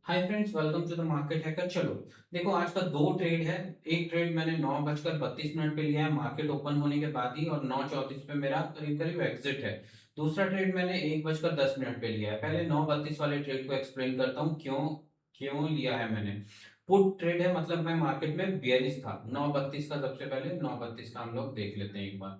Hi friends, welcome to the market hacker. चलो देखो, आज का दो ट्रेड है। एक ट्रेड मैंने 9:32 पे लिया है मार्केट ओपन होने के बाद ही, और 9:34 पे मेरा करीब करीब एग्जिट है। दूसरा ट्रेड मैंने 1:10 पे लिया है। पहले 9:32 वाले ट्रेड को एक्सप्लेन करता हूँ क्यों क्यों लिया है मैंने। पुट ट्रेड है, मतलब मैं मार्केट में बियरिश था 9:32 का। सबसे पहले 9:32 का हम लोग देख लेते हैं एक बार।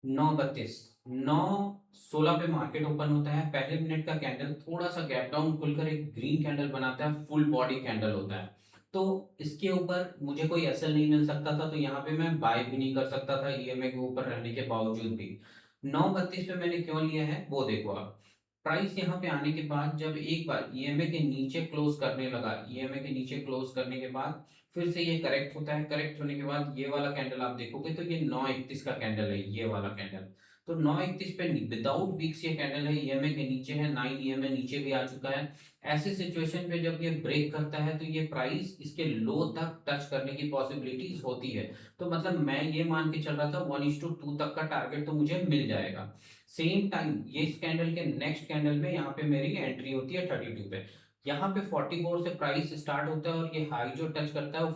9:32, 9:16 पे मार्केट ओपन होता है। पहले मिनट का कैंडल थोड़ा सा गैप डाउन खुलकर एक ग्रीन कैंडल बनाता है, फुल बॉडी कैंडल होता है। तो इसके ऊपर मुझे कोई एसएल नहीं मिल सकता था, तो यहाँ पे मैं बाय भी नहीं कर सकता था ईएमए के ऊपर रहने के बावजूद भी। 9:32 पे मैंने क्यों लिया है वो देखो आप। प्राइस यहाँ पे आने के बाद जब एक बार ईएमए के नीचे क्लोज करने लगा, ईएमए के नीचे क्लोज करने के बाद फिर से ये करेक्ट होता है। करेक्ट होने के बाद ये वाला कैंडल आप देखोगे तो ये 9:31 का कैंडल है, ये वाला कैंडल। तो 9:31 पे विदाउट वीक्स ये कैंडल है, ईएमए के नीचे है, 9 ईएमए नीचे भी आ चुका है। ऐसी सिचुएशन पे जब ये ब्रेक करता है तो ये प्राइस इसके लो तक टच करने की पॉसिबिलिटीज होती है। तो मतलब मैं ये मान के चल रहा था 1:2 तक का टारगेट तो मुझे मिल जाएगा। सेम टाइम ये इस कैंडल के नेक्स्ट कैंडल में यहाँ पे मेरी एंट्री होती है 32 पे। यहाँ पे 44 से प्राइस स्टार्ट होता है और ये हाई जो टच करता है वो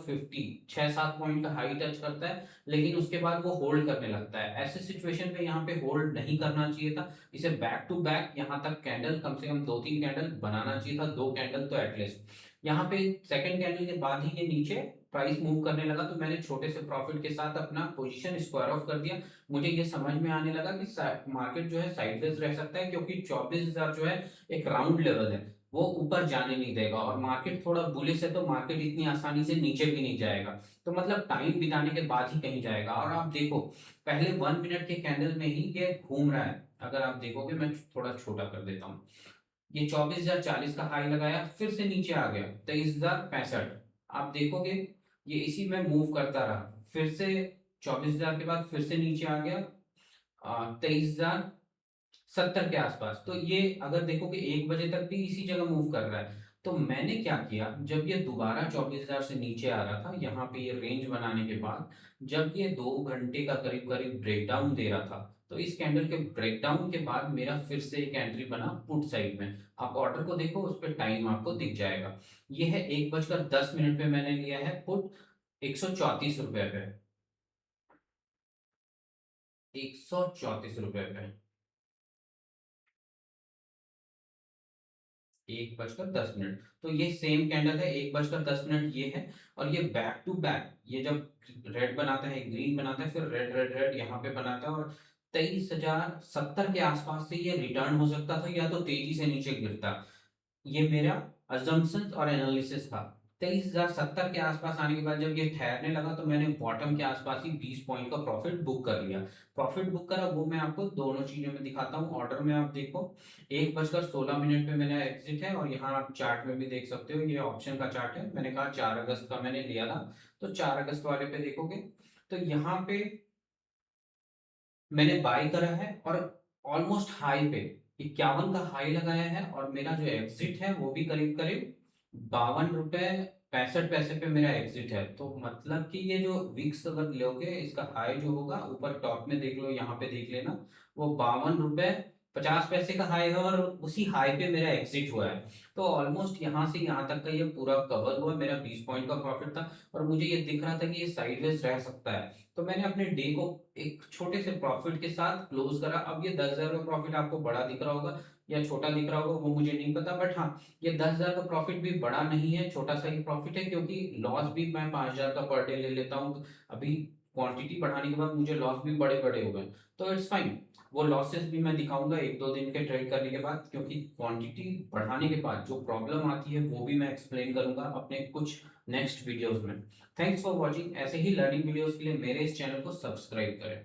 6-7 पॉइंट का हाई टच करता है। लेकिन उसके बाद वो होल्ड करने लगता है। ऐसे सिचुएशन पे यहाँ पे होल्ड नहीं करना चाहिए था। इसे बैक टू बैक यहाँ तक कैंडल कम से कम 2-3 कैंडल बनाना चाहिए था, 2 कैंडल तो एटलीस्ट। यहाँ पे सेकंड कैंडल के बाद ही ये नीचे प्राइस मूव करने लगा, तो मैंने छोटे से प्रॉफिट के साथ अपना पोजीशन स्क्वायर ऑफ कर दिया। मुझे ये समझ में आने लगा कि मार्केट जो है साइडवेज रह सकता है, क्योंकि 24,000 जो है एक राउंड लेवल है, वो ऊपर जाने नहीं देगा। और मार्केट थोड़ा बुलिश है तो मार्केट इतनी आसानी से नीचे भी नहीं जाएगा। तो मतलब टाइम बिताने के बाद ही कहीं जाएगा। और आप देखो, पहले 1 मिनट के कैंडल में ही ये घूम रहा है। अगर आप देखोगे, मैं थोड़ा छोटा कर देता हूँ। ये 24,040 का हाई लगाया, फिर से नीचे आ गया 23,065। आप देखोगे ये इसी में मूव करता रहा, फिर से 24,000 के बाद फिर से नीचे आ गया 23,070 के आसपास। तो ये अगर देखोगे 1 बजे तक भी इसी जगह मूव कर रहा है। तो मैंने क्या किया, जब ये दोबारा 24,000 से नीचे आ रहा था, यहाँ पे ये रेंज बनाने के बाद जब ये 2 घंटे का करीब करीब ब्रेकडाउन दे रहा था, तो इस कैंडल के ब्रेकडाउन के बाद मेरा फिर से एक एंट्री बना पुट साइड में। आप ऑर्डर को देखो, उस पर टाइम आपको दिख जाएगा। ये है 1:10 पे मैंने लिया है पुट, 134 रुपए पे, 134 रुपए पे। 1:10, तो ये सेम कैंडल है, 1:10 ये है। और ये बैक टू बैक, ये जब रेड बनाता है, ग्रीन बनाता है, फिर रेड रेड रेड यहाँ पे बनाता है, और 23,070 के आसपास से ये रिटर्न हो सकता था या तो तेजी से नीचे गिरता। ये मेरा अजम्पशंस और एनालिसिस था। 23,070 के आसपास आने के बाद जब ये ठहरने लगा, तो मैंने बॉटम के आसपास ही 20 पॉइंट का प्रॉफिट बुक कर लिया। प्रॉफिट बुक करा वो मैं आपको दोनों चीजों में दिखाता हूँ। ऑर्डर में आप देखो, 1:16 पे मेरा एग्जिट है, और यहाँ आप चार्ट में भी देख सकते हो, ये ऑप्शन का चार्ट है। मैंने कहा 4 अगस्त का मैंने लिया था, तो 4 अगस्त वाले पे देखोगे तो यहाँ पे मैंने बाय करा है, और ऑलमोस्ट हाई पे 51 का हाई लगाया है, और मेरा जो एग्जिट है वो भी करीब करीब 52 रुपए 65 पैसे पे मेरा एग्जिट है। तो मतलब कि ये जो विक्स अगर लोगे, इसका हाई जो होगा ऊपर टॉप में देख लो, यहाँ पे देख लेना, वो 52 रुपए 50 पैसे का हाई है, और उसी हाई पे मेरा एग्जिट हुआ है। तो ऑलमोस्ट यहाँ से यहाँ तक का ये पूरा कवर हुआ, मेरा 20 पॉइंट का प्रॉफिट था। और मुझे ये दिख रहा था कि ये साइडवेज रह सकता है, तो मैंने अपने डे को एक छोटे से प्रॉफिट के साथ क्लोज करा। अब ये 10,000 का प्रॉफिट आपको बड़ा दिख रहा होगा या छोटा दिख रहा होगा, वो मुझे नहीं पता, बट हाँ, ये 10,000 का प्रॉफिट भी बड़ा नहीं है, छोटा सा ही प्रॉफिट है, क्योंकि लॉस भी मैं 5,000 का पर डे ले लेता हूँ। अभी क्वांटिटी बढ़ाने के बाद मुझे लॉस भी बड़े बड़े हो गए, तो इट्स फाइन। वो लॉसेस भी मैं दिखाऊंगा 1-2 दिन के ट्रेड करने के बाद, क्योंकि क्वांटिटी बढ़ाने के बाद जो प्रॉब्लम आती है वो भी मैं एक्सप्लेन करूंगा अपने कुछ नेक्स्ट वीडियोस में। Thanks for watching. ऐसे ही लर्निंग वीडियोस के लिए मेरे इस चैनल को सब्सक्राइब करें।